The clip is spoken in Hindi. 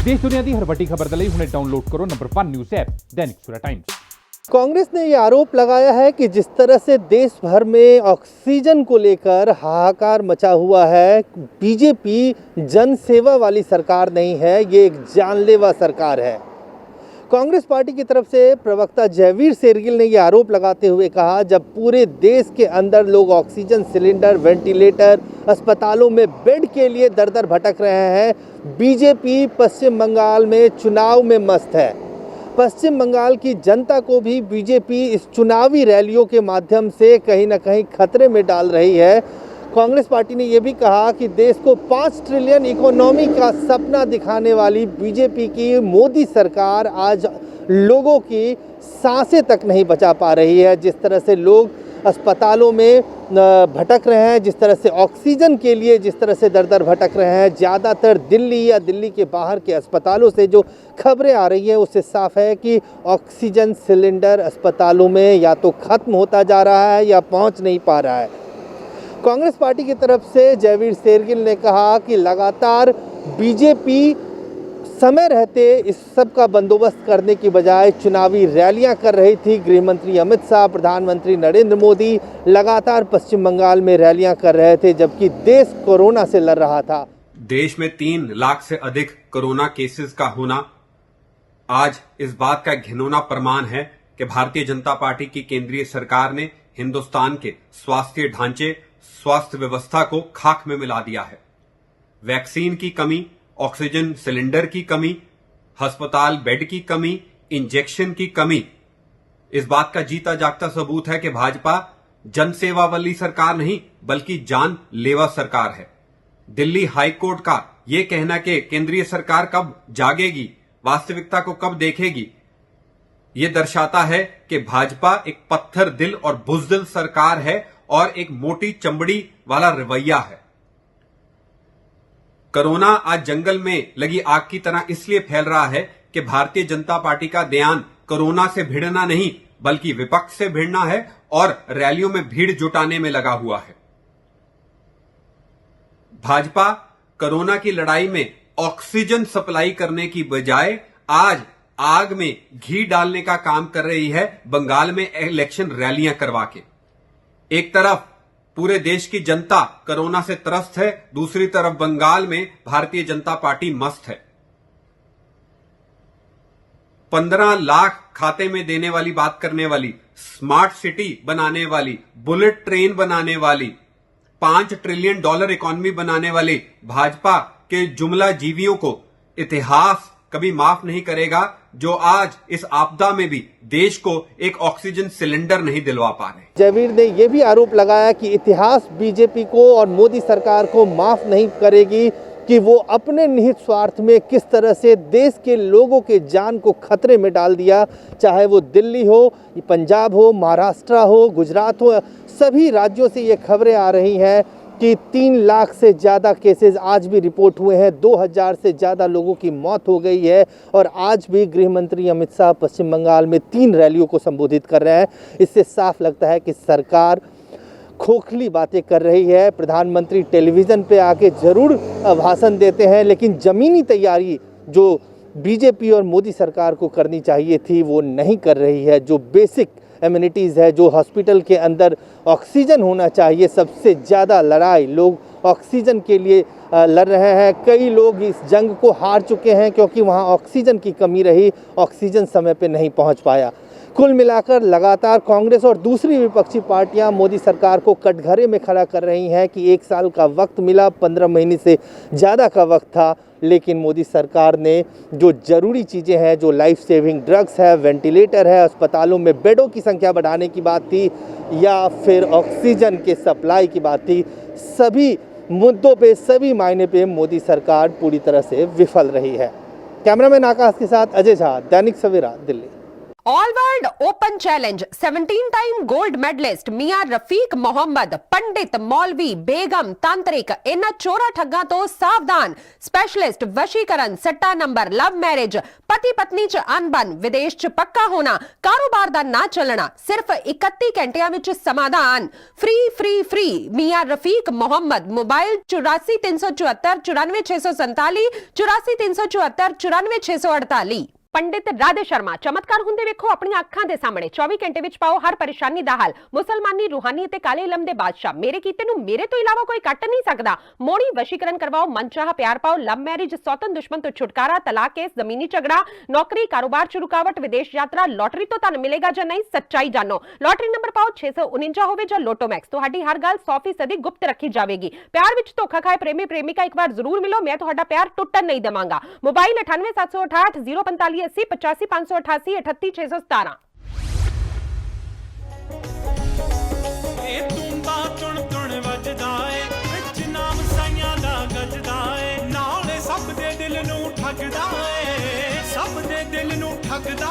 देश दुनिया की हर बड़ी खबर दे हुणे डाउनलोड करो number 1 news app Dainik Savera times. Congress ने ये आरोप लगाया है कि जिस तरह से देश भर में ऑक्सीजन को लेकर हाहाकार मचा हुआ है, बीजेपी जनसेवा वाली सरकार नहीं है, ये एक जानलेवा सरकार है। कांग्रेस पार्टी की तरफ से प्रवक्ता जयवीर शेरगिल ने ये आरोप लगाते हुए कहा, जब पूरे देश के अंदर लोग ऑक्सीजन सिलेंडर, वेंटिलेटर, अस्पतालों में बेड के लिए दर दर भटक रहे हैं, बीजेपी पश्चिम बंगाल में चुनाव में मस्त है। पश्चिम बंगाल की जनता को भी बीजेपी इस चुनावी रैलियों के माध्यम से कहीं ना कहीं खतरे में डाल रही है। कांग्रेस पार्टी ने यह भी कहा कि देश को 5 ट्रिलियन इकोनॉमी का सपना दिखाने वाली बीजेपी की मोदी सरकार आज लोगों की सांसें तक नहीं बचा पा रही है। जिस तरह से लोग अस्पतालों में भटक रहे हैं, जिस तरह से ऑक्सीजन के लिए जिस तरह से दर दर भटक रहे हैं, ज़्यादातर दिल्ली या दिल्ली के बाहर के अस्पतालों से जो खबरें आ रही हैं उससे साफ है कि ऑक्सीजन सिलेंडर अस्पतालों में या तो ख़त्म होता जा रहा है या पहुंच नहीं पा रहा है। कांग्रेस पार्टी की तरफ से जयवीर शेरगिल ने कहा कि लगातार बीजेपी समय रहते इस सब का बंदोबस्त करने की बजाय चुनावी रैलियां कर रही थी। गृह मंत्री अमित शाह, प्रधानमंत्री नरेंद्र मोदी लगातार पश्चिम बंगाल में रैलियां कर रहे थे, जबकि देश कोरोना से लड़ रहा था। देश में 3 लाख से अधिक कोरोना केसेस का होना आज इस बात का घिनौना प्रमाण है कि भारतीय जनता पार्टी की केंद्रीय सरकार ने हिंदुस्तान के स्वास्थ्य ढांचे, स्वास्थ्य व्यवस्था को खाक में मिला दिया है। वैक्सीन की कमी, ऑक्सीजन सिलेंडर की कमी, अस्पताल बेड की कमी, इंजेक्शन की कमी इस बात का जीता जागता सबूत है कि भाजपा जनसेवा वाली सरकार नहीं बल्कि जानलेवा सरकार है। दिल्ली हाई कोर्ट का यह कहना कि केंद्रीय सरकार कब जागेगी, वास्तविकता को कब देखेगी, यह दर्शाता है कि भाजपा एक पत्थर दिल और बुजदिल सरकार है और एक मोटी चमड़ी वाला रवैया है। कोरोना आज जंगल में लगी आग की तरह इसलिए फैल रहा है कि भारतीय जनता पार्टी का ध्यान कोरोना से भिड़ना नहीं बल्कि विपक्ष से भिड़ना है और रैलियों में भीड़ जुटाने में लगा हुआ है। भाजपा कोरोना की लड़ाई में ऑक्सीजन सप्लाई करने की बजाय आज आग में घी डालने का काम कर रही है, बंगाल में इलेक्शन रैलियां करवा के। एक तरफ पूरे देश की जनता कोरोना से त्रस्त है, दूसरी तरफ बंगाल में भारतीय जनता पार्टी मस्त है। 15 लाख खाते में देने वाली बात करने वाली, स्मार्ट सिटी बनाने वाली, बुलेट ट्रेन बनाने वाली, $5 ट्रिलियन इकोनॉमी बनाने वाली भाजपा के जुमला जीवियों को इतिहास कभी माफ नहीं करेगा, जो आज इस आपदा में भी देश को एक ऑक्सीजन सिलेंडर नहीं दिलवा पा रहे। जयवीर ने यह भी आरोप लगाया कि इतिहास बीजेपी को और मोदी सरकार को माफ नहीं करेगी कि वो अपने निहित स्वार्थ में किस तरह से देश के लोगों के जान को खतरे में डाल दिया, चाहे वो दिल्ली हो, पंजाब हो, महाराष्ट्र हो, गुजरात हो, सभी राज्यों से ये खबरें आ रही हैं कि 3 लाख से ज़्यादा केसेस आज भी रिपोर्ट हुए हैं, 2000 से ज़्यादा लोगों की मौत हो गई है और आज भी गृह मंत्री अमित शाह पश्चिम बंगाल में 3 रैलियों को संबोधित कर रहे हैं। इससे साफ लगता है कि सरकार खोखली बातें कर रही है। प्रधानमंत्री टेलीविज़न पे आके ज़रूर भाषण देते हैं, लेकिन ज़मीनी तैयारी जो बीजेपी और मोदी सरकार को करनी चाहिए थी वो नहीं कर रही है। जो बेसिक एमिनिटीज़ है, जो हॉस्पिटल के अंदर ऑक्सीजन होना चाहिए, सबसे ज़्यादा लड़ाई लोग ऑक्सीजन के लिए लड़ रहे हैं। कई लोग इस जंग को हार चुके हैं क्योंकि वहाँ ऑक्सीजन की कमी रही, ऑक्सीजन समय पे नहीं पहुँच पाया। कुल मिलाकर लगातार कांग्रेस और दूसरी विपक्षी पार्टियां मोदी सरकार को कटघरे में खड़ा कर रही हैं कि 1 साल का वक्त मिला, 15 महीने से ज़्यादा का वक्त था, लेकिन मोदी सरकार ने जो ज़रूरी चीज़ें हैं, जो लाइफ सेविंग ड्रग्स है, वेंटिलेटर है, अस्पतालों में बेडों की संख्या बढ़ाने की बात थी या फिर ऑक्सीजन के सप्लाई की बात थी, सभी मुद्दों पे, सभी मायने पे मोदी सरकार पूरी तरह से विफल रही है। कैमरामैन आकाश के साथ Ajay Jha, Dainik Savera, Delhi. All world open challenge 17 time gold medalist मियां रफीक मोहम्मद पंडित मौलवी बेगम तांत्रिक इन चोरा ठग्गां तो सावधान स्पेशलिस्ट वशीकरण सट्टा नंबर लव मैरिज पति पत्नी च अनबन विदेश च पक्का होना कारोबार दा ना चलना सिर्फ 31 घंटियां विच समाधान फ्री फ्री फ्री मियां रफीक मोहम्मद मोबाइल 84 374 94 647 84 374 94 648 पंडित राधे शर्मा चमत्कार हुंदे वेखो अपनी अखां दे सामने 24 घंटे विच पाओ हर परेशानी दा हल मुसलमानी रूहानी ते काले इलम दे बादशाह मेरे कीते नु मेरे तो इलावा कोई कट नहीं सकदा मोड़ी वशीकरण करवाओ मनचाहा प्यार पाओ लव मैरिज सौतन दुश्मन तो छुटकारा तलाक केस जमीनी झगड़ा नौकरी कारोबार च रुकावट विदेश यात्रा लॉटरी तो तन मिलेगा जां नहीं सच्चाई जानो लॉटरी नंबर पाओ 649 होवे जां लोटो मैक्स तुहाडी हर गल 100% गुप्त रखी जावेगी प्यार विच धोखा खाए प्रेमी प्रेमिका एक बार जरूर मिलो मैं तुहाडा प्यार टुटन नहीं देवांगा मोबाइल 98 768 045 80 85 588 38 617 ਇਹ ਤੁੰਬਾ ਤੁਣ ਤੁਣ ਵੱਜਦਾ ਏ ਵਿੱਚ ਨਾਮ ਸਾਈਆਂ ਦਾ ਗੱਜਦਾ ਏ ਨਾਲੇ ਸਭ ਦੇ ਦਿਲ ਨੂੰ ਠੱਗਦਾ ਏ ਸਭ ਦੇ ਦਿਲ ਨੂੰ ਠੱਗਦਾ